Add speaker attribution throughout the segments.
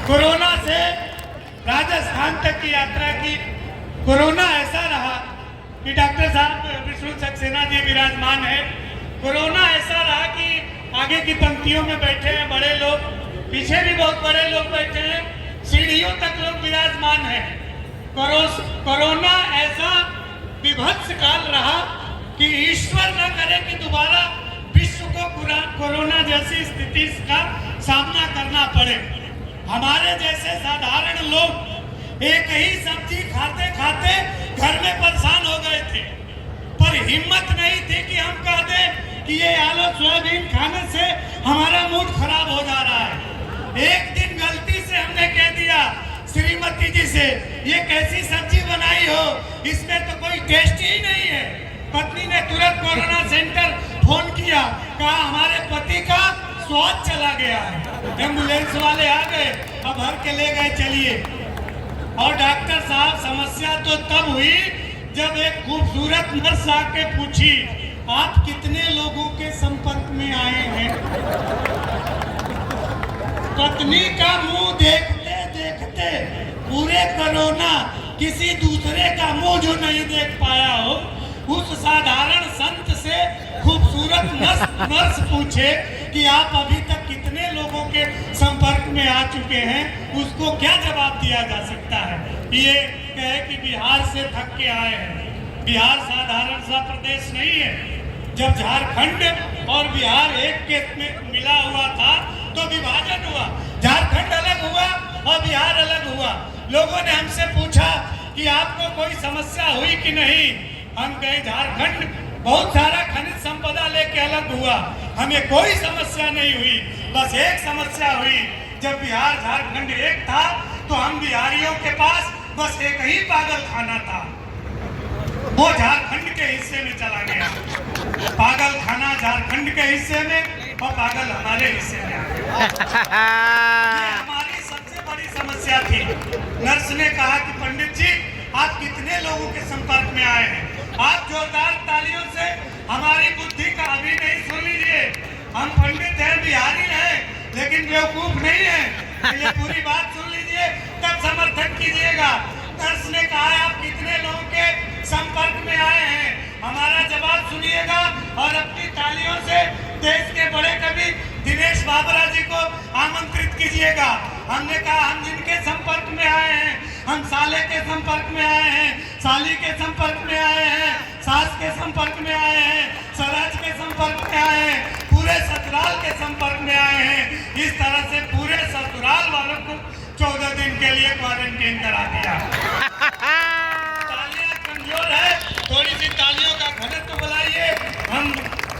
Speaker 1: Corona से राजस्थान तक की यात्रा की। कोरोना ऐसा रहा कि डॉक्टर साहब विष्णु सक्सेना जी विराजमान है। कोरोना ऐसा रहा कि आगे की पंक्तियों में बैठे हैं बड़े लोग, पीछे भी बहुत बड़े लोग बैठे हैं, सीढ़ियों तक लोग विराजमान हैं। कोरोना ऐसा विभत्स काल रहा कि ईश्वर न करे कि दोबारा विश्व को कोरोना जैसी स्थिति का सामना करना पड़े। हमारे जैसे साधारण लोग एक ही सब्जी खाते खाते घर में परेशान हो गए थे, पर हिम्मत नहीं थी कि हम कह दें कि ये आलू सोयाबीन खाने से हमारा मूड खराब हो जा रहा है। एक दिन गलती से हमने कह दिया श्रीमती जी से, ये कैसी सब्जी बनाई हो, इसमें तो कोई टेस्ट ही नहीं है। पत्नी ने तुरंत कोरोना सेंटर फोन किया, कहा हमारे पति का स्वाद चला गया है। एम्बुलेंस वाले आ गए, अब भर के ले गए चलिए। और डॉक्टर साहब समस्या तो तब हुई जब एक खूबसूरत नर्स आके पूछी, आप कितने लोगों के संपर्क में आए हैं। पत्नी का मुंह देखते देखते पूरे कोरोना किसी दूसरे का मुंह जो नहीं देख पाया हो, उस साधारण संत से खूबसूरत नर्स पूछे कि आप अभी तक कितने लोगों के संपर्क में आ चुके हैं, उसको क्या जवाब दिया जा सकता है। ये कहे कि बिहार से थक के आए हैं। बिहार साधारण सा प्रदेश नहीं है। जब झारखंड और बिहार एक के में मिला हुआ था तो विभाजन हुआ, झारखंड अलग हुआ और बिहार अलग हुआ। लोगों ने हमसे पूछा कि आपको कोई समस्या हुई कि नहीं। हम कहे झारखंड बहुत सारा खनिज संपदा लेके अलग हुआ, हमें कोई समस्या नहीं हुई। बस एक समस्या हुई, जब बिहार झारखंड एक था तो हम बिहारियों के पास बस एक ही पागल खाना था, वो झारखंड के हिस्से में चला गया। पागल खाना झारखंड के हिस्से में और पागल हमारे हिस्से में आ गया। ये हमारी सबसे बड़ी समस्या थी। नर्स ने कहा कि पंडित जी आप कितने लोगों के संपर्क में आए हैं। आप जोरदार तालियों से हमारी बुद्धि का अभी नहीं सुन लीजिए। हम पंडित हैं, बिहारी हैं, लेकिन बेवकूफ नहीं है। ये पूरी बात सुन लीजिए तब समर्थन कीजिएगा। नर्स ने कहा आप कितने लोगों के संपर्क में आए हैं, हमारा जवाब सुनिएगा और अपनी तालियों से देश के बड़े कवि दिनेश बाबरा जी को आमंत्रित कीजिएगा। हमने कहा हम जिनके संपर्क में आए हैं, हम साले के संपर्क में आए हैं, साली के संपर्क में आए हैं, सास के संपर्क में आए हैं, स्वराज के संपर्क में आए हैं, पूरे ससुराल के संपर्क में आए हैं। इस तरह से पूरे ससुराल वालों को 14 दिन के लिए क्वारंटीन करा दिया। तालियां कमजोर है, थोड़ी सी तालियों का घनत्व बढ़ाइए। हम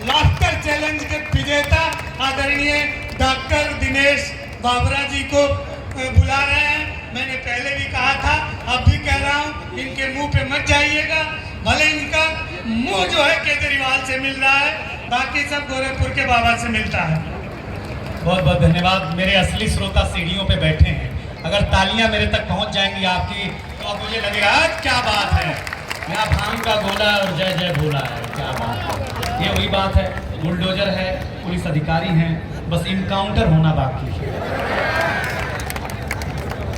Speaker 1: लाफ्टर चैलेंज के विजेता आदरणीय डॉक्टर दिनेश बाबरा जी को बुला रहे हैं। मैंने पहले भी कहा था, अब भी कह रहा हूँ, इनके मुंह पे मत जाइएगा। भले इनका मुंह जो है केजरीवाल से मिल रहा है, बाकी सब गोरखपुर के बाबा से मिलता है।
Speaker 2: बहुत बहुत धन्यवाद। मेरे असली श्रोता सीढ़ियों पे बैठे हैं, अगर तालियां मेरे तक पहुंच जाएंगी आपकी तो अब मुझे लगेगा क्या बात है, यहाँ भांग का गोला और जय जय भोला है, क्या बात है। ये वही बात है, बुलडोजर है, पुलिस अधिकारी हैं, बस इनकाउंटर होना बाकी है।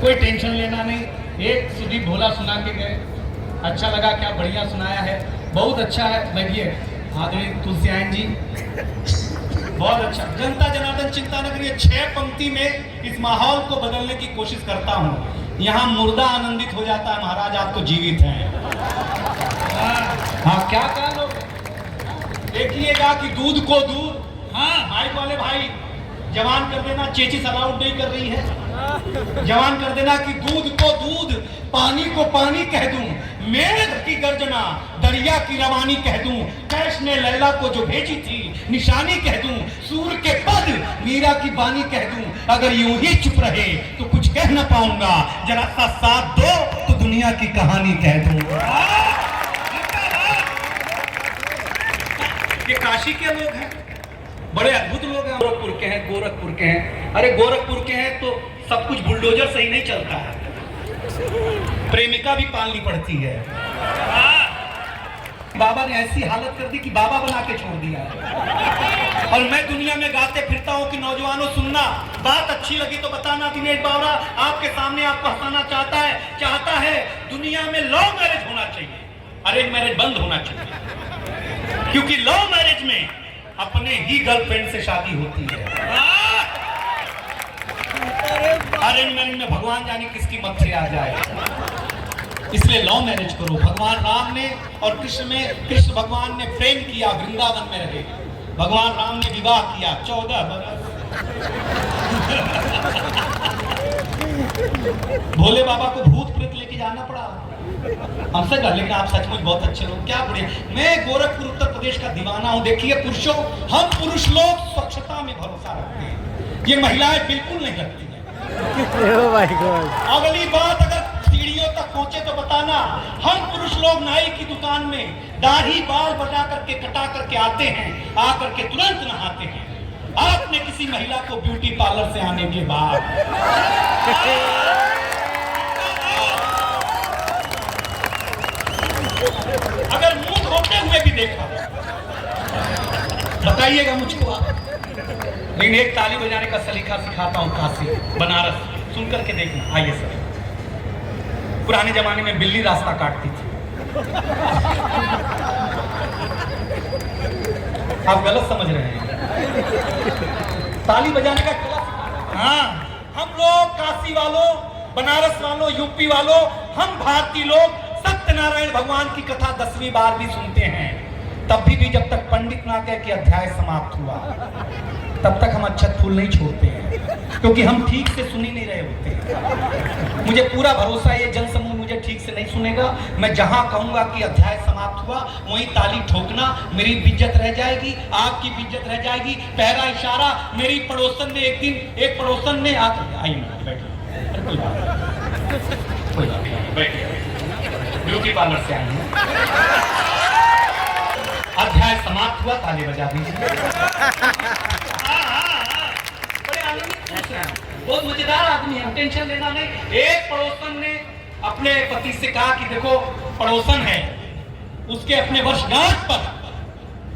Speaker 2: कोई टेंशन लेना नहीं। एक सुदीप भोला सुना के गए, अच्छा लगा, क्या बढ़िया सुनाया है, बहुत अच्छा है। बैठिए आदरणीय तुलसियान जी, बहुत अच्छा। जनता जनार्दन चिंता न करिए, 6 पंक्ति में इस माहौल को बदलने की कोशिश करता हूँ। यहाँ मुर्दा आनंदित हो जाता है, महाराज आप तो जीवित हैं। हाँ क्या कहा लोग, देखिएगा कि दूध को दूध, हाँ माइक वाले भाई जवान कर देना, चेचिस अलाउड नहीं कर रही है, जवान कर देना कि दूध को दूध, पानी को पानी कह दूं, मेघ की गर्जना, दरिया की रवानी कह दूं, कैश ने लैला को जो भेजी थी निशानी कह दूं, सूर के पद मीरा की बानी कह दूं। अगर यूं ही चुप रहे तो कुछ कह न पाऊंगा, जरा सा साथ दो तो दुनिया की कहानी कह दूं। ये काशी के लोग हैं, बड़े अद्भुत लोग हैं, गोरखपुर के हैं, गोरखपुर के हैं। अरे गोरखपुर के हैं तो सब कुछ बुलडोजर से ही नहीं चलता है, प्रेमिका भी पालनी पड़ती है। बाबा ने ऐसी हालत कर दी कि बाबा बना के छोड़ दिया है। और मैं दुनिया में गाते फिरता हूँ कि नौजवानों सुनना, बात अच्छी लगी तो बताना। दिनेश बावरा आपके सामने आपको हंसाना चाहता है दुनिया में लव मैरिज होना चाहिए, अरेंज मैरिज बंद होना चाहिए, क्योंकि लव मैरिज में अपने ही गर्लफ्रेंड से शादी होती है। अरेंज मैरिज में भगवान जाने किसकी मत से आ जाए। इसलिए लव मैरिज करो। भगवान राम ने और कृष्ण भगवान ने प्रेम किया, वृंदावन में रहे। भगवान राम ने विवाह किया 14 बरस। भोले बाबा को भूत प्रेत लेके जाना पड़ा हमसे कर, लेकिन आप सचमुच बहुत अच्छे लोग, क्या बढ़िया। मैं गोरखपुर उत्तर प्रदेश का दीवाना हूं। देखिए पुरुषों, हम पुरुष लोग स्वच्छता में भरोसा रखते हैं, ये महिलाएं बिल्कुल नहीं रखती है। अगली बात, अगर सीढ़ियों तक पहुंचे तो बताना। हम पुरुष लोग नाई की दुकान में दाढ़ी बाल बटा करके कटा करके आते हैं, आकर के तुरंत नहाते हैं। आपने किसी महिला को ब्यूटी पार्लर से आने के बाद अगर मुंह धोते हुए भी देखा, बताइएगा मुझको आप। लेकिन एक ताली बजाने का सलीका सिखाता हूं, काशी बनारस, सुन करके देखना। आइए सर, पुराने जमाने में बिल्ली रास्ता काटती थी। आप गलत समझ रहे हैं, ताली बजाने का कला। हाँ, हम लोग काशी वालों, बनारस वालों, यूपी वालों, हम भारतीय लोग सत्यनारायण भगवान की कथा 10वीं बार भी सुनते हैं। तब भी जब तक पंडित ना कहे कि अध्याय समाप्त हुआ, तब तक हम अक्षत फूल नहीं छोड़ते हैं, क्योंकि हम ठीक से सुन ही नहीं रहे होते। मुझे पूरा भरोसा है ये जनसमूह मुझे ठीक से नहीं सुनेगा। मैं जहां कहूंगा कि अध्याय समाप्त हुआ, वहीं ताली ठोकना, मेरी इज्जत रह जाएगी, आपकी भी इज्जत रह जाएगी। पहला इशारा, मेरी पड़ोसन ने एक पड़ोसन ने आकर, आइए बैठिए, कोई बात नहीं, बैठिए, ब्यूटी पार्लर से आई हैं। अध्याय समाप्त हुआ, ताली बजा दीजिए। बड़े आनंदित, बहुत मजेदार आदमी है, टेंशन लेना नहीं। एक पड़ोसन ने अपने पति से कहा कि देखो, पड़ोसन है, उसके अपने वर्षगांठ पर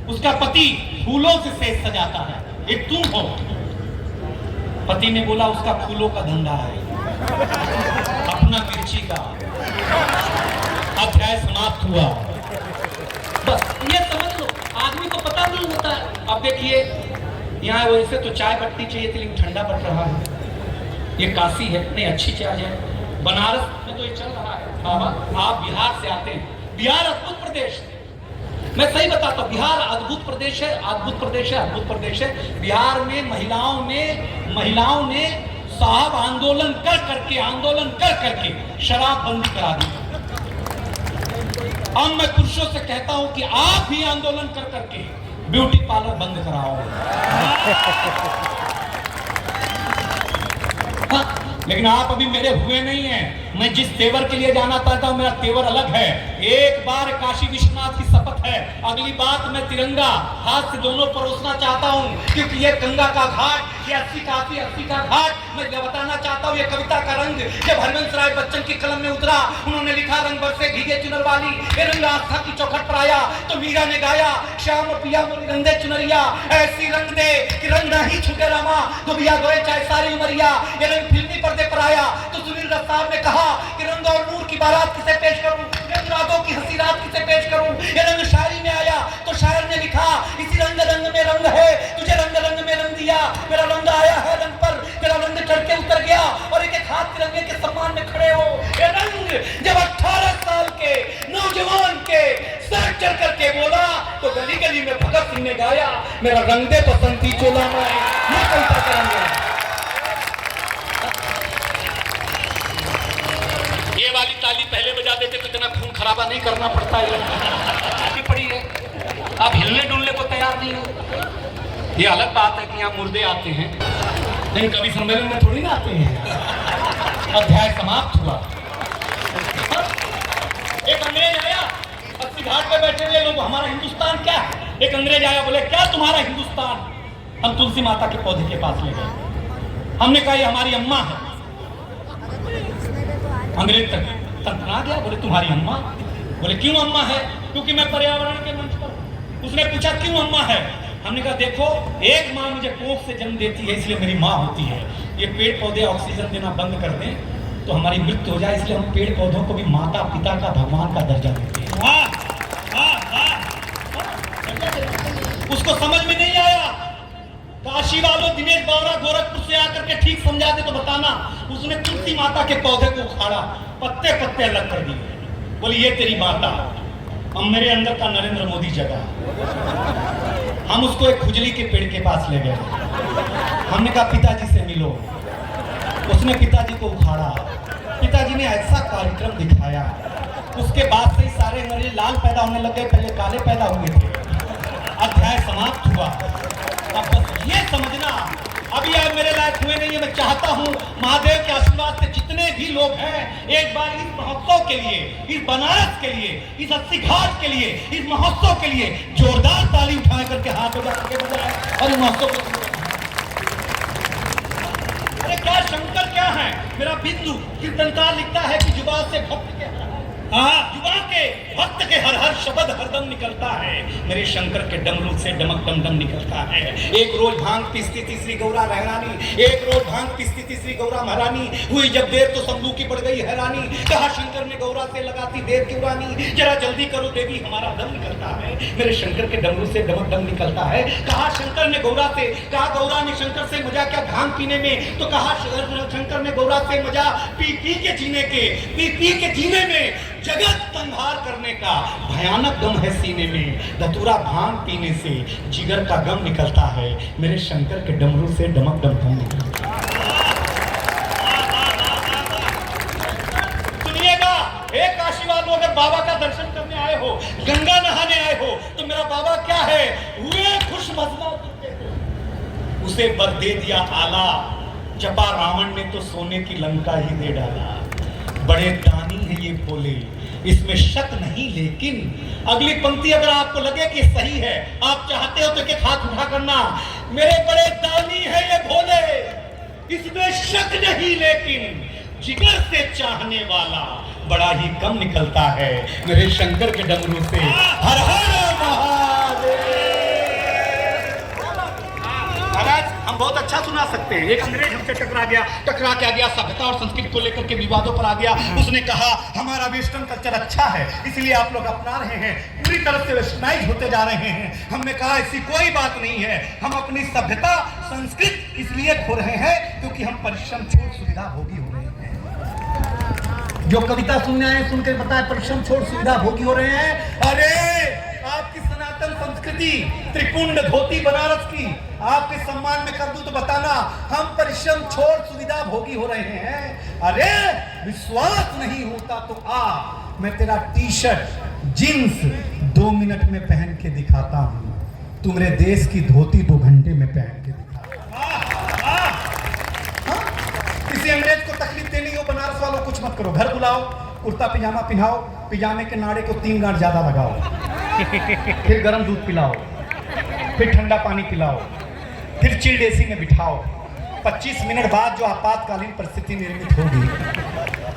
Speaker 2: उसका पति फूलों से सेज सजाता है, एक तुम हो। पति ने बोला उसका फूलों का धंधा है, अपना मिर्ची का। अध्याय समाप्त हुआ। बस ये समझ लो, आदमी को पता नहीं होता है। अब देखिए, यहाँ वैसे तो चाय पत्ती चाहिए थी, लेकिन ठंडा पड़ रहा है। ये काशी है, नहीं अच्छी चाय है। बनारस में तो ये चल रहा है। आप बिहार से आते हैं, बिहार अद्भुत प्रदेश है। मैं सही बताता हूँ, बिहार अद्भुत प्रदेश है, अद्भुत प्रदेश है, अद्भुत प्रदेश है। बिहार में महिलाओं ने साहब आंदोलन कर करके शराब बंद करा दी। अब मैं पुरुषों से कहता हूं कि आप भी आंदोलन कर करके ब्यूटी पार्लर बंद कराओ। हाँ, लेकिन आप अभी मेरे हुए नहीं हैं। मैं जिस तेवर के लिए जाना चाहता हूं, मेरा तेवर अलग है। एक बार काशी विश्वनाथ की शपथ है, अगली बात मैं तिरंगा हाथ से दोनों परोसना चाहता हूं, क्योंकि ये गंगा का घाट, ये 80 का घाट, मैं बताना चाहता हूँ। ये कविता का रंग जब हरवंश राय बच्चन की कलम में उतरा, उन्होंने लिखा, रंग बरसे भीगे चुनर वाली, ये रंग आस्था की चौखट पर आया, तो मीरा ने गाया, श्याम पिया मोरी रंग दे चुनरिया, ऐसी रंग दे कि रंग नहीं छुटे रामा, तो बिया गोए चाहे सारी उमरिया। ये रंग फिल्मी पर्दे पर आया, तो सुनील दत्त साहब ने कहा कि रंग और नूर की बारात किसे पेश करूं, रंग रातों की हंसी रात किसे पेश करूं। ये रंग शायरी में आया, तो शायर ने लिखा, इसी रंग रंग में रंग है, तुझे रंग रंग में रंग दिया, मेरा रंग आया है रंग पर, तेरा रंग चढ़ के उतर गया, और एक एक हाथ तिरंगे के सम्मान में खड़े हो। ये रंग जब 18 साल के नौजवान के सर चढ़ करके बोला, तो गली गली में भगत सिंह ने गाया, मेरा रंग दे बसंती चोला में। ये कविता करेंगे। ये वाली ताली पहले बजा देते तो इतना खून खराबा नहीं करना पड़ता है। पड़ी है, आप हिलने डुलने को तैयार नहीं हो। ये अलग बात है कि यहाँ मुर्दे आते हैं, लेकिन कभी सम्मेलन में थोड़ी ना आते हैं। अध्याय समाप्त हुआ। एक अंग्रेज आया, 80 घाट पे बैठे हुए लोग, हमारा हिंदुस्तान क्या है? एक अंग्रेज आया, बोले क्या तुम्हारा हिंदुस्तान? हम तुलसी माता के पौधे के पास ले गए, हमने कहा ये हमारी अम्मा है। अंग्रेज तक तंतना गया, बोले तुम्हारी अम्मा? बोले क्यों अम्मा है? क्योंकि मैं पर्यावरण के मंच पर हूं। उसने पूछा क्यों अम्मा है? हमने कहा देखो, एक माँ मुझे कोख से जन्म देती है इसलिए मेरी माँ होती है। ये पेड़ पौधे ऑक्सीजन देना बंद कर दें तो हमारी मृत्यु हो जाए, इसलिए हम पेड़ पौधों को भी माता पिता का भगवान का दर्जा देते हैं। उसको समझ में नहीं आया। काशी वालों दिनेश बावरा गोरखपुर से आकर के ठीक समझा दे तो बताना। उसने तुलसी माता के पौधे को उखाड़ा, पत्ते पत्ते अलग कर दिए। बोली ये तेरी माता, अब मेरे अंदर का नरेंद्र मोदी जगह। हम उसको एक खुजली के पेड़ के पास ले गए। हमने कहा पिताजी से मिलो। उसने पिताजी को उखाड़ा। पिताजी ने ऐसा कार्यक्रम दिखाया, उसके बाद से ही सारे अंग्रेज लाल पैदा होने लग गए, पहले काले पैदा हुए थे। अध्याय समाप्त हुआ। अब बस ये समझना, अभी आप मेरे लायक हुए नहीं है। मैं चाहता हूं महादेव के आशीर्वाद से जितने भी लोग हैं एक बार इस महोत्सव के लिए, इस बनारस के लिए, इस 80 घाट के लिए, इस महोत्सव के लिए जोरदार ताली उठा करके हाथ बजा करके बजाए और इस महोत्सव को। अरे क्या शंकर क्या है? मेरा बिंदु कीर्तनकार लिखता है कि जुबान से भक्त के जुबान के भक्त के हर हर शब्द हरदम निकलता है। मेरे शंकर के डमरू से डमक डम डम निकलता है। एक रोज भांग पीसती थी श्री गौरा रहरानी, एक रोज भांग पीसती थी श्री गौरा महारानी। हुई जब देर तो शंभू की बढ़ गई हैरानी। कहा शंकर ने गौरा से लगाती देर क्यों रानी, जरा जल्दी करो देवी हमारा दम निकलता है। मेरे शंकर के डमरू से डमक डम निकलता है। कहा शंकर ने गौरा से, कहा गौरा ने शंकर से मजा क्या भांग पीने में, तो कहा शंकर ने गौरा से मजा पी पी के जीने के, पी पी के जीने में। जगत संहार करने का भयानक गम है सीने में। धतूरा भांग पीने से जिगर का गम निकलता है। मेरे शंकर के डमरू से डमक डम गम निकलता है। सुनिएगा, एक काशी वालों अगर बाबा का दर्शन करने आए हो, गंगा नहाने आए हो, तो मेरा बाबा क्या है? हुए खुश मजमा उसे वर दे दिया आला। जपा रावण ने तो सोने की लंका ही दे डाला। बड़े दानी है ये भोले, इसमें शक नहीं। लेकिन अगली पंक्ति अगर आपको लगे कि सही है, आप चाहते हो तो एक हाथ उठा करना। मेरे बड़े दानी है ये भोले, इसमें शक नहीं। लेकिन जिगर से चाहने वाला बड़ा ही कम निकलता है। मेरे शंकर के डमरू से हर हर महादेव। महाराज हम बहुत अच्छा सुना सकते हैं। एक अंग्रेज हमसे टकरा के आ गया, सभ्यता और संस्कृति को लेकर के विवादों पर आ गया। उसने कहा हमारा वेस्टर्न कल्चर अच्छा है, इसलिए आप लोग अपना रहे हैं, पूरी तरह से वेस्टर्नाइज होते जा रहे हैं। हमने कहा ऐसी कोई बात नहीं है, हम अपनी सभ्यता संस्कृति इसलिए खो रहे हैं क्योंकि हम परिश्रम छोड़ सुविधा भोगी हो रहे हैं। जो कविता सुनने आए सुनकर बताए परिश्रम छोड़ सुविधा भोगी हो रहे हैं। अरे आपकी सनातन संस्कृति त्रिपुंड धोती बनारस की आपके सम्मान में कर दूं तो बताना हम परिश्रम छोड़ सुविधा भोगी हो रहे हैं। अरे विश्वास नहीं होता तो आ, मैं तेरा टी शर्ट जींस 2 मिनट में पहन के दिखाता हूं, तू मेरे देश की धोती 2 घंटे में पहन के दिखा। किसी अंग्रेज को तकलीफ देनी हो, बनारस वालों कुछ मत करो, घर बुलाओ, कुर्ता पिजामा पिनाओ, पिजामे के नाड़े को 3 गांठ ज्यादा लगाओ, फिर गर्म दूध पिलाओ, फिर ठंडा पानी पिलाओ, फिर चिल्ड एसी में बिठाओ। 25 मिनट बाद जो आपातकालीन परिस्थिति निर्मित होगी,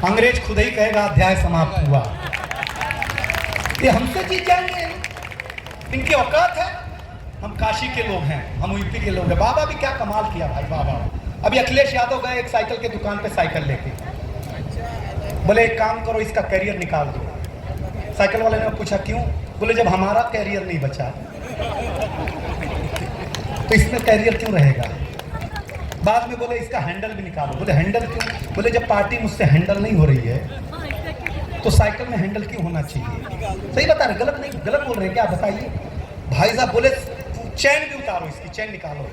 Speaker 2: अंग्रेज खुद ही कहेगा अध्याय समाप्त हुआ। ये हमसे जीत जाएंगे, इनकी औकात है। हम काशी के लोग हैं, हम यूपी के लोग हैं। बाबा भी क्या कमाल किया भाई बाबा। अभी अखिलेश यादव गए एक साइकिल के दुकान पे साइकिल लेके, बोले एक काम करो इसका कैरियर निकाल दो। साइकिल वाले ने पूछा क्यों? बोले जब हमारा कैरियर नहीं बचा तो इसमें कैरियर क्यों रहेगा। बाद में बोले इसका हैंडल भी निकालो। बोले हैंडल क्यों? बोले जब पार्टी मुझसे हैंडल नहीं हो रही है तो साइकिल में हैंडल क्यों होना चाहिए। सही बता रहे, गलत नहीं, गलत बोल रहे हैं क्या? बताइए भाई साहब। बोले चैन भी उतारो, इसकी चैन निकालो।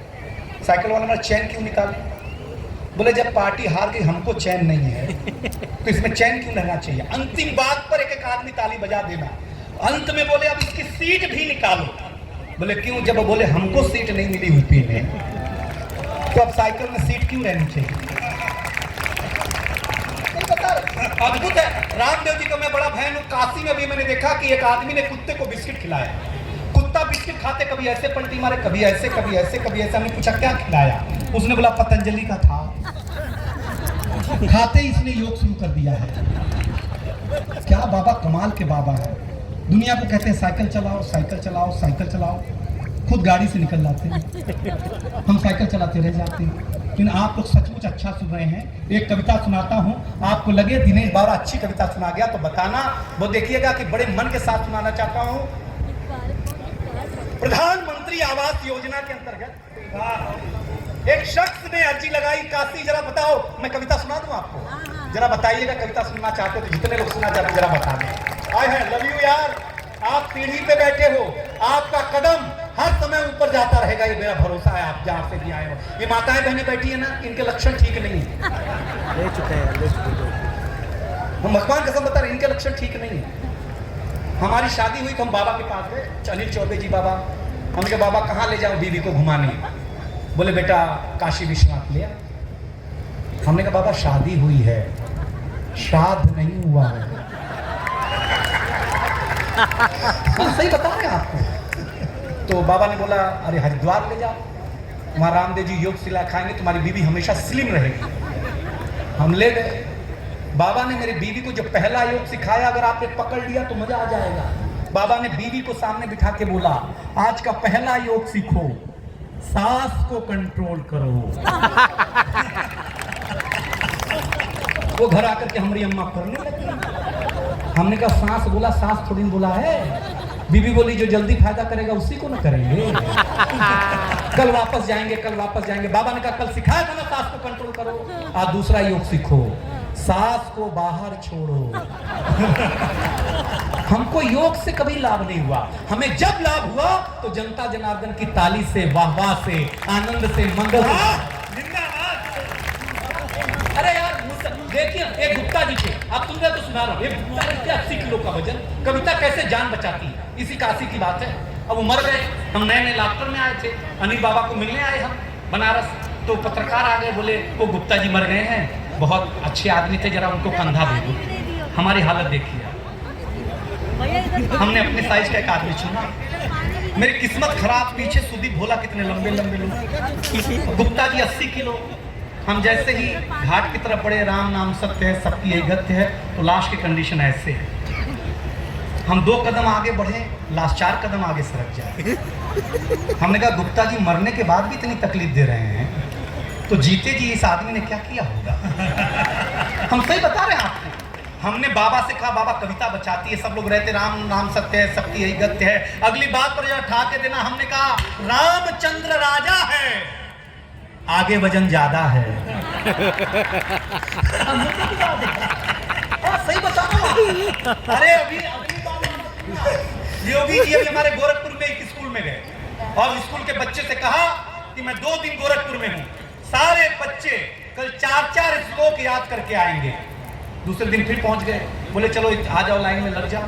Speaker 2: साइकिल वाला मेरा चैन क्यों निकाले? बोले जब पार्टी हार गई, हमको चैन नहीं है तो इसमें चैन क्यों रहना चाहिए। अंतिम बात पर एक एक आदमी ताली बजा देना। अंत में बोले अब इसकी सीट भी निकालो। बोले क्यों? जब बोले हमको सीट नहीं मिली यूपी में तो अब साइकिल में सीट क्यों रहनी चाहिए। अद्भुत है। रामदेव जी का मैं बड़ा फैन हूँ। काशी में भी मैंने देखा कि एक आदमी ने कुत्ते को बिस्किट खिलाया। कुत्ता बिस्किट खाते कभी ऐसे पलटी मारे, कभी ऐसे, कभी ऐसे, कभी ऐसे। हमने पूछा क्या खिलाया? उसने बोला पतंजलि का था। खाते ही इसने योग शुरू कर दिया है। क्या बाबा कमाल के बाबा है।
Speaker 3: दुनिया को कहते हैं साइकिल चलाओ साइकिल चलाओ साइकिल चलाओ, खुद गाड़ी से निकल जाते हैं, हम साइकिल चलाते रह जाते हैं। लेकिन आप लोग सचमुच अच्छा सुन रहे हैं। एक कविता सुनाता हूँ, आपको लगे दिनेश बाबा अच्छी कविता सुना गया तो बताना, वो देखिएगा कि बड़े मन के साथ सुनाना चाहता हूँ। प्रधानमंत्री आवास योजना के अंतर्गत एक शख्स ने अर्जी लगाई। काशी जरा बताओ, मैं कविता सुना दूं आपको, जरा बताइएगा कविता सुनना चाहते हो तो, जितने लोग सुनना चाहते जरा बता दें। आए हैं, लव यू यार, आप सीढ़ी पे बैठे हो, आपका कदम हर समय ऊपर जाता रहेगा, ये मेरा भरोसा है। आप जहाँ से भी आए हो, ये माताएं बहनें बैठी है ना, इनके लक्षण ठीक नहीं है,
Speaker 4: ले चुके हैं।
Speaker 3: हम भगवान कसम बता रहे, इनके लक्षण ठीक नहीं है। हमारी शादी हुई तो हम बाबा के पास गए, अनिल चौबे जी बाबा। हमने कहा बाबा कहाँ ले जाऊं बीवी को घुमाने? बोले बेटा काशी विश्वनाथ ले आ। हमने कहा बाबा शादी हुई है, श्राद्ध नहीं हुआ है। हम सही बता रहे हैं आपको। तो बाबा ने बोला अरे हरिद्वार ले जाओ, वहाँ रामदेव जी योग शिला खाएंगे, तुम्हारी बीवी हमेशा स्लिम रहेगी। हम ले गए। बाबा ने मेरी बीवी को जो पहला योग सिखाया, अगर आपने पकड़ लिया तो मजा आ जाएगा। बाबा ने बीवी को सामने बिठा के बोला आज का पहला योग सीखो, सांस को कंट्रोल करो। वो घर आकर के हमारी अम्मा करने लगी। हमने कहा सांस बोला, सांस थोड़ी बोला है। बीबी बोली जो जल्दी फायदा करेगा उसी को ना करेंगे। कल वापस जाएंगे, कल वापस जाएंगे। बाबा ने कहा कल सिखाया था ना सांस को कंट्रोल करो, आज दूसरा योग सीखो, सांस को बाहर छोड़ो। हमको योग से कभी लाभ नहीं हुआ, हमें जब लाभ हुआ तो जनता जनार्दन की ताली से, वाहवाह से, आनंद से, मंगल से। अरे यार देखिए, एक गुप्ता जी थे, आप सुन रहे तो सुना रहा हूँ। एक गुप्ता जी थे, 80 किलो का वजन। कविता कैसे जान बचाती है, इसी काशी की बात है। अब वो मर गए, हम नए नए लाफ्टर में आए थे, अनिल बाबा को मिलने आए हम बनारस। तो पत्रकार आ गए, बोले वो गुप्ता जी मर गए हैं, बहुत अच्छे आदमी थे, जरा उनको कंधा दे दो। हमारी हालत देखिए। हमने अपने साइज का एक आदमी चुना। मेरी किस्मत खराब, पीछे सुदीप भोला कितने लंबे लंबे लोग, गुप्ता जी 80 किलो। हम जैसे ही घाट की तरफ बढ़े, राम नाम सत्य है, सबकी यही गत्य है, तो लाश की कंडीशन ऐसे है। हम 2 कदम आगे बढ़े, लाश 4 कदम आगे सरक जाए। हमने कहा गुप्ता जी मरने के बाद भी इतनी तकलीफ दे रहे हैं, तो जीते जी इस आदमी ने क्या किया होगा। हम सही बता रहे हैं आपको। हमने बाबा से कहा बाबा कविता बचाती है, सब लोग रहते राम नाम सत्य है, सबकी यही गत्य है। अगली बात पर जरा ठा के देना। हमने कहा रामचंद्र राजा है, आगे वजन ज्यादा है। सही बता रहा हूं। अरे अभी योगी जी अभी हमारे गोरखपुर में एक स्कूल में गए और स्कूल के बच्चे से कहा कि मैं 2 दिन गोरखपुर में हूँ। सारे बच्चे कल 4-4 श्लोक याद करके आएंगे। दूसरे दिन फिर पहुंच गए, बोले चलो आ जाओ, लाइन में लग जाओ।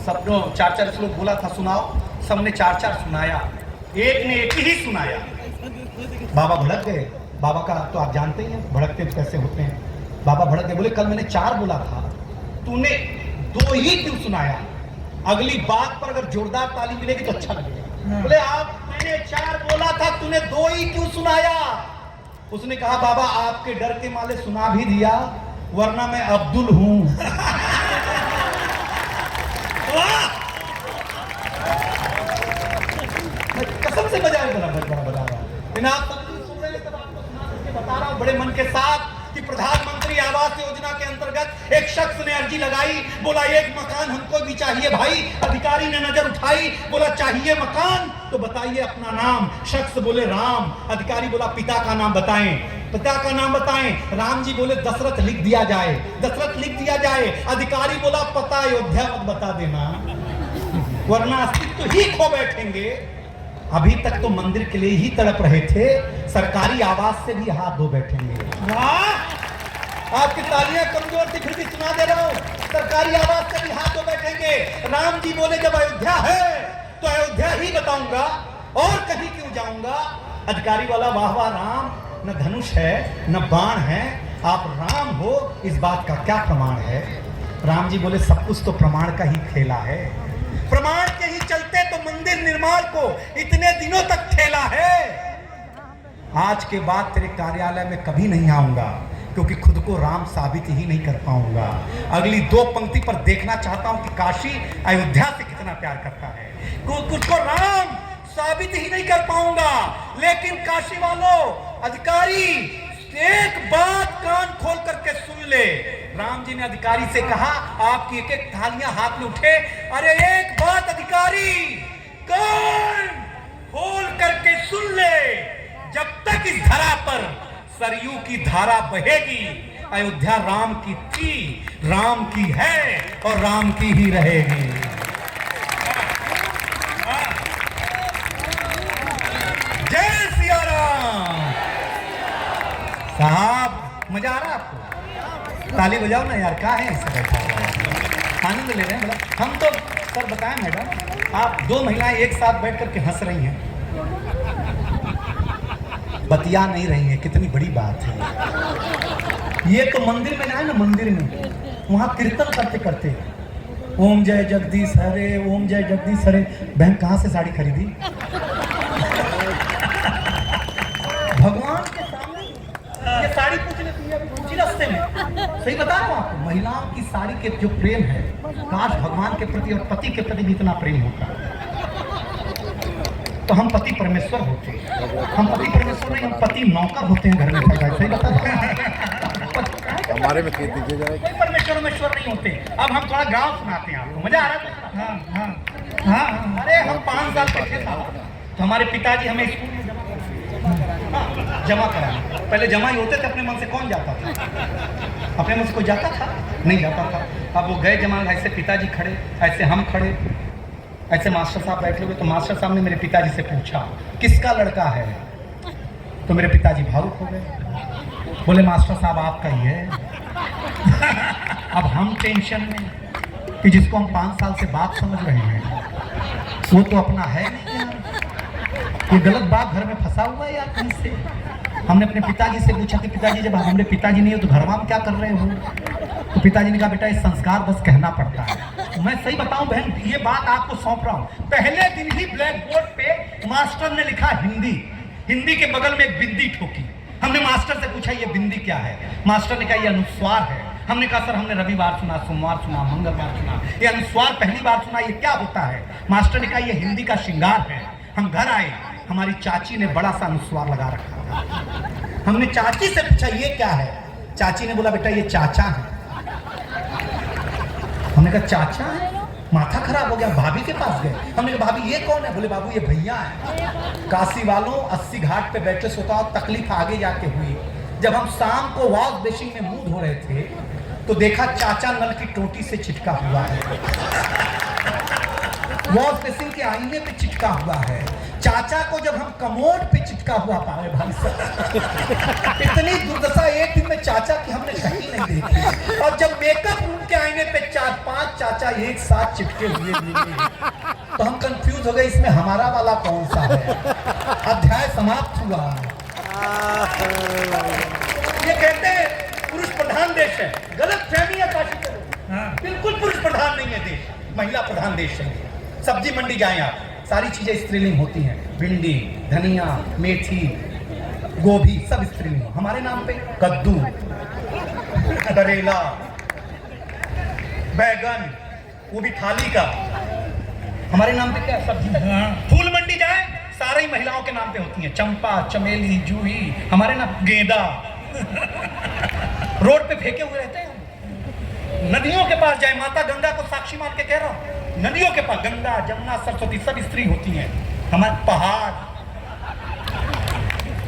Speaker 3: सबने 4-4 श्लोक बोला था सुनाओ, सबने 4-4 सुनाया, एक ने एक ही सुनाया। बाबा भड़क गए। बाबा का तो आप जानते ही हैं, भड़कते तो कैसे होते हैं। बाबा भड़क गए, बोले कल मैंने 4 बोला था, तूने 2 ही क्यों सुनाया? अगली बात पर अगर जोरदार ताली मिलेगी तो अच्छा लगेगा। बोले आप मैंने 4 बोला था, तूने 2 ही क्यों सुनाया? उसने कहा बाबा आपके डर के माले सुना भी दिया, वरना मैं अब्दुल हूं। कसम से बजा रहा हूं। आप सब सुन रहे हैं, तब आपको सुना करके बता रहा हूं बड़े मन के साथ कि प्रधानमंत्री आवास योजना के अंतर्गत एक शख्स ने अर्जी लगाई। बोला एक मकान हमको भी चाहिए भाई। अधिकारी ने नजर उठाई, बोला चाहिए मकान तो बताइए अपना नाम। शख्स बोले राम। अधिकारी बोला पिता का नाम बताएं। पिता का नाम बताएं। राम जी बोले दशरथ लिख दिया जाए। दशरथ लिख दिया जाए। अधिकारी बोला पता अयोध्या मत बता देना, वरना अस्तित्व ही खो बैठेंगे। अभी तक तो मंदिर के लिए ही तड़प रहे थे, सरकारी आवास से भी हाथ धो बैठेंगे। वाह, आपकी तालियां कमजोर थी फिर भी सुना दे रहा हूं, सरकारी आवास से भी हाथ धो बैठेंगे। राम जी बोले जब अयोध्या है तो अयोध्या ही बताऊंगा, और कहीं क्यों जाऊंगा। अधिकारी वाला वाह वाह राम, न धनुष है न बाण है, आप राम हो इस बात का क्या प्रमाण है? राम जी बोले सब कुछ तो प्रमाण का ही खेला है। प्रमाण के ही चलते तो मंदिर निर्माण को इतने दिनों तक ठेला है। आज के बाद तेरे कार्यालय में कभी नहीं आऊंगा, क्योंकि खुद को राम साबित ही नहीं कर पाऊंगा। अगली 2 पंक्ति पर देखना चाहता हूं कि काशी अयोध्या से कितना प्यार करता है। खुद को राम साबित ही नहीं कर पाऊंगा, लेकिन काशी वालों, अधिकारी, एक बात कान खोल करके सुन ले। राम जी ने अधिकारी से कहा, आपकी एक एक थालियां हाथ में उठे। अरे एक बात अधिकारी, कान खोल करके सुन ले, जब तक इस धरा पर सरयू की धारा बहेगी, अयोध्या राम की थी, राम की है और राम की ही रहेगी। जय सिया राम। साहब मजा आ रहा है आपको? ताली बजाओ ना यार, क्या है ऐसे बैठा हुआ, आनंद ले रहे हैं। मतलब हम तो सर बताएं मैडम, आप 2 महिलाएं एक साथ बैठ करके हंस रही हैं, बतिया नहीं रही हैं, कितनी बड़ी बात है। ये तो मंदिर में जाए ना, मंदिर में वहां कीर्तन करते करते ओम जय जगदीश हरे, ओम जय जगदीश हरे। बहन कहाँ से साड़ी खरीदी? भगवान के सामने ये साड़ी पूछ लेती है, पूछी रास्ते में। सही बता रहा हूँ आपको, महिलाओं की साड़ी के जो प्रेम है, काश भगवान के प्रति और पति के प्रति भी इतना प्रेम होता। तो हम पति परमेश्वर होते हैं। हम पति परमेश्वर नहीं, हम पति नौकर होते हैं घर में। सही बता रहा हूँ,
Speaker 4: हमारे में खेत दीजिए जाए,
Speaker 3: परमेश्वर नहीं होते। अब हम थोड़ा गाँव सुनाते हैं आपको, मजा आ रहा है? हाँ। अरे हम 5 साल के थे तो हमारे पिताजी हमें स्कूल में जमा कराने। पहले जमा ही होते थे, अपने मन से कौन जाता था? अपने मन से कोई जाता था? नहीं जाता था। अब वो गए जमा, ऐसे पिताजी खड़े, ऐसे हम खड़े, ऐसे मास्टर साहब बैठे हुए। तो मास्टर साहब ने मेरे पिताजी से पूछा, किसका लड़का है? तो मेरे पिताजी भावुक हो गए, बोले मास्टर साहब आपका ही है। अब हम टेंशन में कि जिसको हम 5 साल से बात समझ रहे हैं वो तो अपना है नहीं यार, ये गलत बात घर में फंसा हुआ है यार कहीं से। हमने अपने पिताजी से पूछा कि पिताजी जब हमारे पिताजी नहीं हो तो घर में क्या कर रहे हो? तो पिताजी ने कहा बेटा ये संस्कार बस कहना पड़ता है। मैं सही बताऊं बहन, ये बात आपको सौंप रहा हूं। पहले दिन ही ब्लैक बोर्ड पे मास्टर ने लिखा हिंदी, हिंदी के बगल में एक बिंदी ठोकी। हमने मास्टर से पूछा ये बिंदी क्या है? मास्टर ने कहा ये अनुस्वार है। हमने कहा सर हमने रविवार सुना, सोमवार सुना, मंगलवार सुना, ये अनुस्वार पहली बार सुना, ये क्या होता है? मास्टर ने कहा ये हिंदी का श्रृंगार है। हम घर आए, हमारी चाची ने बड़ा सा अनुस्वार लगा रखा था। हमने चाची से पूछा ये क्या है? चाची ने बोला बेटा ये चाचा है। हमने कहा चाचा है? माथा खराब हो गया, भाभी के पास गए। हमने कहा भाभी ये कौन है? बोले बाबू ये भैया है। काशी वालों 80 घाट पे बैठे सोता और तकलीफ आगे जाके हुई। जब हम शाम को वॉश बेसिन में मुंह धो रहे थे तो देखा चाचा नल की टोटी से चिटका हुआ है, वॉश बेसिन के आईने पे चिटका हुआ है। चाचा को जब हम कमोड पे चिटका हुआ पाए भाई साहब, इतनी दुर्दशा एक दिन में चाचा की हमने कहीं नहीं देखी। और जब मेकअप रूम के आईने पे 4-5 चाचा एक साथ चिटके हुए मिले तो हम कंफ्यूज हो गए, इसमें हमारा वाला कौन सा है? अध्याय समाप्त हुआ। ये कहते हैं पुरुष प्रधान देश है, गलत फहमी है काशी के लोग। बिल्कुल पुरुष प्रधान नहीं है देश, महिला प्रधान देश है। सब्जी मंडी जाएं आप, सारी चीजें स्त्रीलिंग होती हैं। भिंडी, धनिया, मेथी, गोभी सब स्त्रीलिंग। हमारे नाम पे कद्दू, करेला, बैगन, वो भी थाली का। हमारे नाम पे क्या सब्जी? फूल मंडी जाए सारी ही महिलाओं के नाम पे होती हैं। चंपा, चमेली, जूही, हमारे नाम गेंदा। रोड पे फेंके हुए रहते हैं। नदियों के पास जाए, माता गंगा को साक्षी मान के कह रहा हूं, नदियों के पास गंगा, जमुना, सरस्वती सब स्त्री होती हैं। हमारे पहाड़,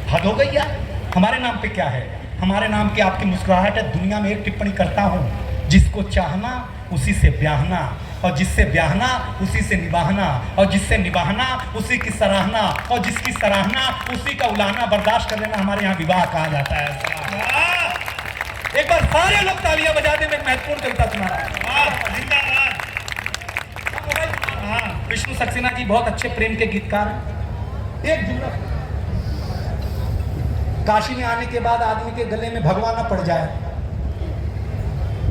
Speaker 3: हद हो गई यार। हमारे नाम पे क्या है? हमारे नाम की आपकी मुस्कुराहट है। दुनिया में एक टिप्पणी करता हूं, जिसको चाहना उसी से ब्याहना, और जिससे ब्याहना उसी से निभाना, और जिससे निभाना उसी की सराहना, और जिसकी सराहना उसी का उलाहना बर्दाश्त कर लेना हमारे यहाँ विवाह कहा जाता है। एक बार सारे लोग तालियां बजा दें, मैं महत्वपूर्ण कविता सुना रहा हूं। विष्णु सक्सेना जी बहुत अच्छे प्रेम के गीतकार हैं। एक जुमला, काशी में आने के बाद आदमी के गले में भगवान न पड़ जाए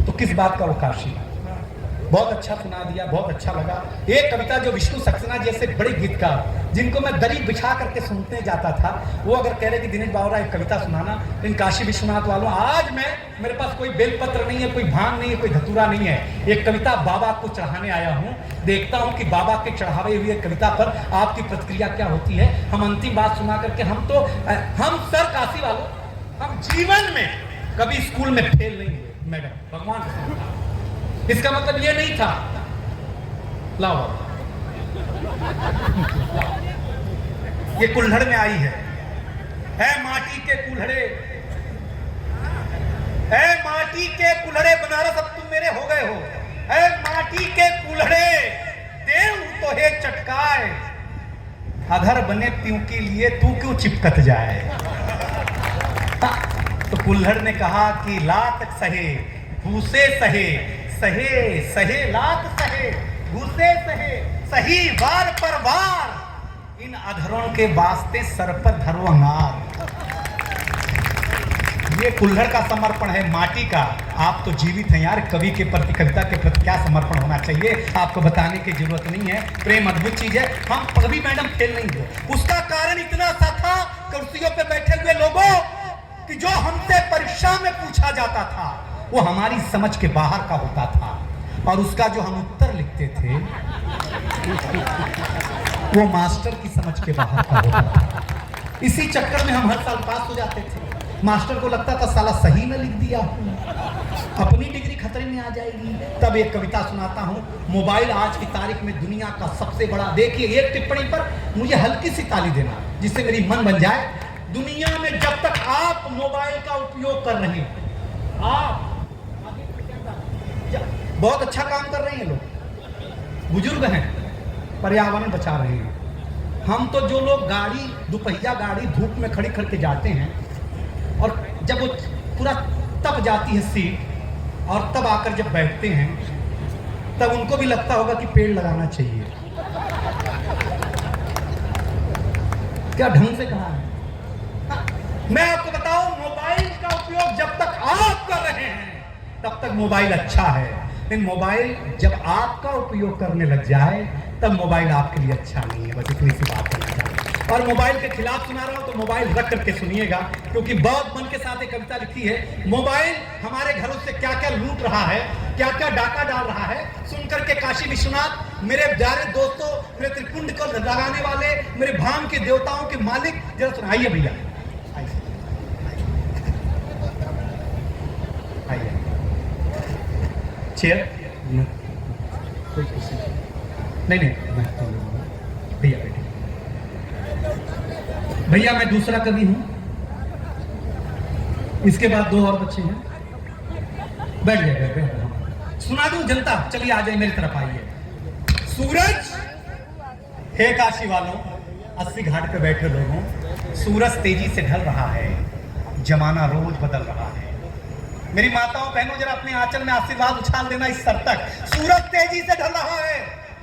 Speaker 3: तो किस बात का वो काशी? बहुत अच्छा सुना दिया, बहुत अच्छा लगा। एक कविता जो विष्णु सक्सेना जैसे बड़े गीतकार जिनको मैं दरी बिछा करके सुनते जाता था, वो अगर कह रहे कि दिनेश बावरा एक कविता सुनाना, इन काशी विश्वनाथ वालों, आज मेरे पास कोई बेलपत्र नहीं है, कोई भांग नहीं है, कोई धतूरा नहीं है। एक कविता बाबा को चढ़ाने आया हूँ, देखता हूँ कि बाबा के चढ़ावे हुए कविता पर आपकी प्रतिक्रिया क्या होती है। हम अंतिम बात सुना करके हम सर काशी वालों, हम जीवन में कभी स्कूल में फेल नहीं हुए मैडम, भगवान। इसका मतलब ये नहीं था, लाओ ये कुल्हड़ में आई है माटी के कुल्हड़े, है माटी के कुल्हड़े बनारस अब तुम मेरे हो गए हो, है माटी के कुल्हड़े देव तो है चटकाए, अधर बने प्यों के लिए तू क्यों चिपकत जाए। तो कुल्हड़ ने कहा कि लात सहे भूसे सहे, सहे सहे लात सहे भूसे सहे, सही वार पर वार, इन अधरों के वास्ते सर पर धरो अंगार। ये कुल्हड़ का समर्पण है माटी का। आप तो जीवित हैं यार, कवि के प्रति, कविता के प्रति क्या समर्पण होना चाहिए आपको बताने की जरूरत नहीं है। प्रेम अद्भुत चीज है। हम कभी मैडम फेल नहीं हुए। उसका कारण इतना सा था, कुर्सियों पे बैठे हुए लोगों, कि जो हमसे परीक्षा में पूछा जाता था वो हमारी समझ के बाहर का होता था, और उसका जो हम उत्तर लिखते थे वो मास्टर की समझ के बाहर का होता था। इसी चक्कर में हम हर साल पास हो जाते थे। मास्टर को लगता था साला सही न लिख दिया, अपनी डिग्री खतरे में आ जाएगी। तब एक कविता सुनाता हूं। मोबाइल आज की तारीख में दुनिया का सबसे बड़ा, देखिए एक टिप्पणी पर मुझे हल्की सी ताली देना जिससे मेरी मन बन जाए। दुनिया में जब तक आप मोबाइल का उपयोग कर रहे हैं, आप बहुत अच्छा काम कर रहे हैं, लोग बुजुर्ग हैं, पर्यावरण बचा रहे हैं। हम तो जो लोग गाड़ी, दुपहिया गाड़ी धूप में खड़ी करके जाते हैं और जब वो पूरा तप जाती है सीट और तब आकर जब बैठते हैं तब उनको भी लगता होगा कि पेड़ लगाना चाहिए। क्या ढंग से कहा है। मैं आपको बताऊं, मोबाइल का उपयोग जब तक आप कर रहे हैं तब तक मोबाइल अच्छा है, लेकिन मोबाइल जब आपका उपयोग करने लग जाए तब मोबाइल आपके लिए अच्छा नहीं है। बस इतनी सी बात करना चाहता हूं। और मोबाइल के खिलाफ सुना रहा हूं तो मोबाइल रख करके सुनिएगा, क्योंकि बहुत मन के साथ एक कविता लिखी है। मोबाइल हमारे घरों से क्या क्या लूट रहा है, क्या क्या डाका डाल रहा है, सुन करके काशी विश्वनाथ, मेरे प्यारे दोस्तों, मेरे त्रिपुंड को लगाने वाले, मेरे भाम के देवताओं के मालिक, जरा सुनाइए भैया, आइए चेयर। कोई नहीं भैया बैठिए। भैया मैं दूसरा कवि हूं, इसके बाद दो और बच्चे हैं, बैठ जाइए। सुना दूं जनता, चलिए आ जाइए मेरी तरफ आइए। सूरज, हे काशी वालों, 80 घाट पे बैठे लोगों, सूरज तेजी से ढल रहा है, जमाना रोज बदल रहा है। मेरी माताओं बहनों, जरा अपने आंचल में आशीर्वाद उछाल देना इस सर तक। सूरज तेजी से ढल रहा है,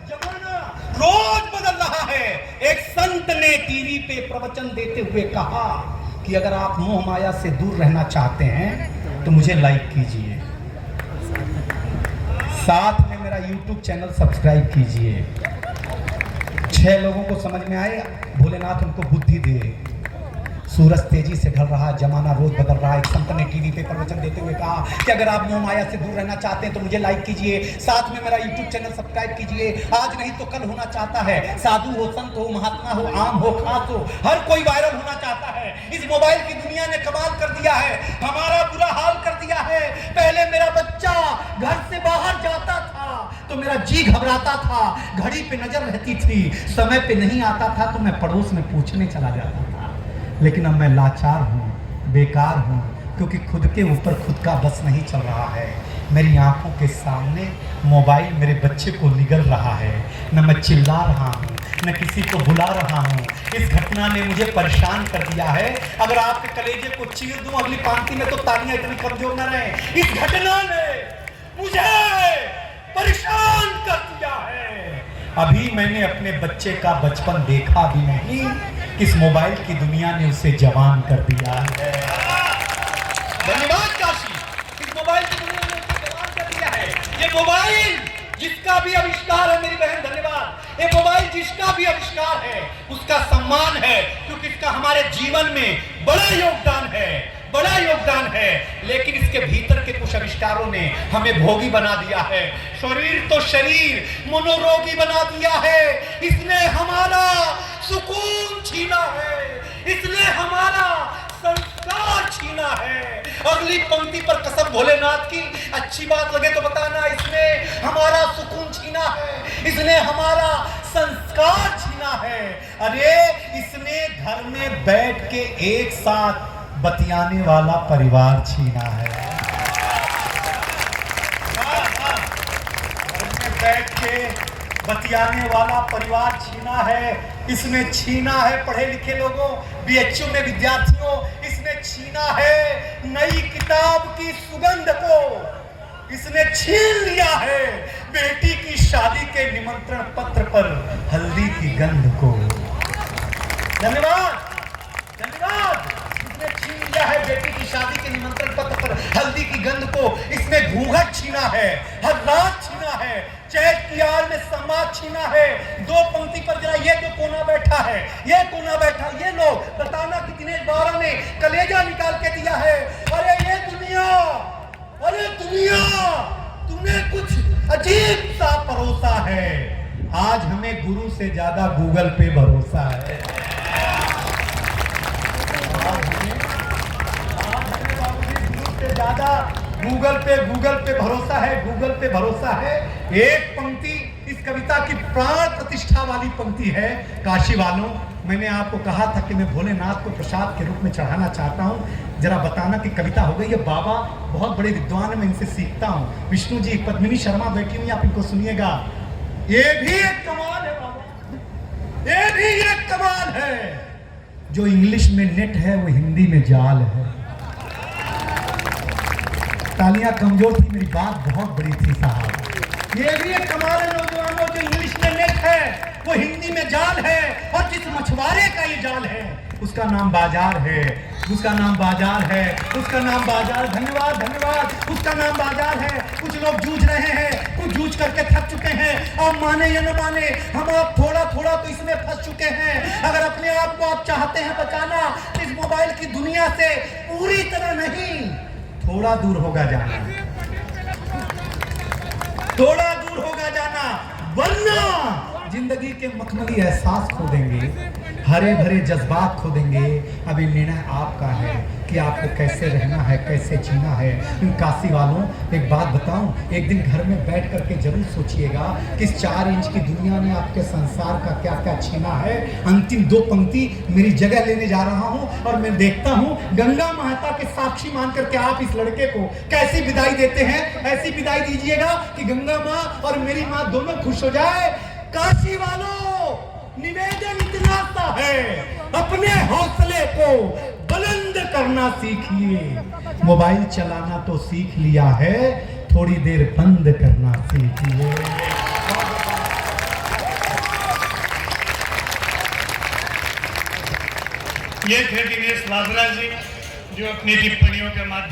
Speaker 3: जमाना रोज बदल रहा है। एक संत ने टीवी पे प्रवचन देते हुए कहा कि अगर आप मोह माया से दूर रहना चाहते हैं तो मुझे लाइक कीजिए, साथ में मेरा YouTube चैनल सब्सक्राइब कीजिए। 6 लोगों को समझ में आए, भोलेनाथ उनको बुद्धि दे। सूरज तेजी से ढल रहा है, जमाना रोज बदल रहा है। एक संत ने टीवी पे प्रवचन देते हुए कहा कि अगर आप मोह माया से दूर रहना चाहते हैं तो मुझे लाइक कीजिए, साथ में मेरा YouTube चैनल सब्सक्राइब कीजिए। आज नहीं तो कल होना चाहता है। साधु हो, संत हो, महात्मा हो, आम हो, खास हो, हर कोई वायरल होना चाहता है। इस मोबाइल की दुनिया ने कमाल कर दिया है, हमारा बुरा हाल कर दिया है। पहले मेरा बच्चा घर से बाहर जाता था तो मेरा जी घबराता था, घड़ी पे नजर रहती थी, समय पे नहीं आता था तो मैं पड़ोस में पूछने चला जाता था। लेकिन अब मैं लाचार हूँ, बेकार हूँ, क्योंकि खुद के ऊपर खुद का बस नहीं चल रहा है। मेरी आंखों के सामने मोबाइल मेरे बच्चे को निगल रहा है। न मैं चिल्ला रहा हूँ, न किसी को बुला रहा हूँ। इस घटना ने मुझे परेशान कर दिया है। अगर आपके कलेजे को चीर दूं अगली पंक्ति में तो तालियां इतनी कमजोर न रहे। इस घटना ने मुझे परेशान कर दिया है। अभी मैंने अपने बच्चे का बचपन देखा भी नहीं, किस मोबाइल की दुनिया ने उसे जवान कर दिया है। धन्यवाद काशी, इस मोबाइल की दुनिया ने उसे जवान कर दिया है। ये मोबाइल, जिसका भी आविष्कार है मेरी बहन, धन्यवाद, ये मोबाइल जिसका भी आविष्कार है उसका सम्मान है, क्योंकि इसका हमारे जीवन में बड़ा योगदान है, बड़ा योगदान है। लेकिन इसके भीतर के कुछ आविष्कारों ने हमें भोगी बना दिया है, शरीर तो शरीर मनोरोगी बना दिया है। इसने हमारा सुकून छीना है, इसने हमारा संस्कार छीना है। अगली पंक्ति पर कसम भोलेनाथ की, अच्छी बात लगे तो बताना, इसने हमारा सुकून छीना है, इसने हमारा संस्कार छीना है। अरे इसने घर में बैठ के एक साथ बतियाने वाला परिवार छीना है। घर में बैठ के बतियाने वाला परिवार छीना है, इसने छीना है पढ़े लिखे लोगों, बीएचयू में विद्यार्थियों, इसने छीना है नई किताब की सुगंध को, इसने छीन लिया है बेटी की शादी के निमंत्रण पत्र पर हल्दी की गंध को। धन्यवाद, धन्यवाद। इसने छीन लिया है बेटी की शादी के निमंत्रण पत्र पर हल्दी की गंध को, इसने घूंघट छीना है, हर रात छीना है, चैत की आड़ में समाज छीना है। दो पंक्ति पर जरा ये जो कोना बैठा है, ये कोना बैठा, ये लोग बताना कि दिनेश बारा ने कलेजा निकाल के दिया है। अरे ये दुनिया, अरे दुनिया, तुमने कुछ अजीब सा परोसा है। आज हमें गुरु से ज्यादा गूगल पे भरोसा है। ज्यादा गूगल पे भरोसा है, गूगल पे भरोसा है। एक पंक्ति इस कविता की प्राण प्रतिष्ठा वाली पंक्ति है। काशी वालों, मैंने आपको कहा था कि मैं भोलेनाथ को प्रसाद के रूप में चढ़ाना चाहता हूँ, जरा बताना कि कविता हो गई है। बाबा बहुत बड़े विद्वान है, मैं इनसे सीखता हूँ। विष्णु जी, पद्मिनी शर्मा बैठी हुई, आप इनको सुनिएगा। ये भी एक कमाल है बाबा, ये भी एक कमाल है। जो इंग्लिश में नेट है वो हिंदी में जाल है। तालियां कमजोर थी, मेरी बात बहुत बड़ी थी साहब। ये भी एक कमाल है नौजवानों, जो इंग्लिश में नेट है वो हिंदी में जाल है, और जिस मछुआरे का ये जाल है उसका नाम बाजार है, उसका नाम बाजार है, उसका नाम बाजार। धन्यवाद, धन्यवाद। उसका नाम बाजार है। कुछ लोग जूझ रहे हैं, कुछ जूझ करके थक चुके हैं। आप माने या न माने, हम आप थोड़ा थोड़ा तो इसमें फंस चुके हैं। अगर अपने आप को आप चाहते हैं बचाना, इस मोबाइल की दुनिया से पूरी तरह नहीं, थोड़ा दूर होगा जाना, थोड़ा दूर होगा जाना, वरना जिंदगी के मखमली एहसास खो देंगे, हरे भरे जज्बात खो देंगे। अभी निर्णय आपका है कि आपको कैसे रहना है, कैसे जीना है। इन काशी वालों, एक बात बताऊं, एक दिन घर में बैठ करके जरूर सोचिएगा कि इस 4 इंच की दुनिया ने आपके संसार का क्या क्या छीना है। अंतिम 2 पंक्ति मेरी जगह लेने जा रहा हूं, और मैं देखता हूं गंगा माता के साक्षी मान करके आप इस लड़के को कैसी विदाई देते हैं। ऐसी विदाई दीजिएगा कि गंगा माँ और मेरी माँ दोनों खुश हो जाए। काशी वालों, निवेदन इतना सा है, अपने हौसले को बुलंद करना सीखिए। मोबाइल चलाना तो सीख लिया है, थोड़ी देर बंद करना सीखिए।
Speaker 1: ये थे दिनेश बाबरा जी, जो अपनी टिप्पणियों के माध्यम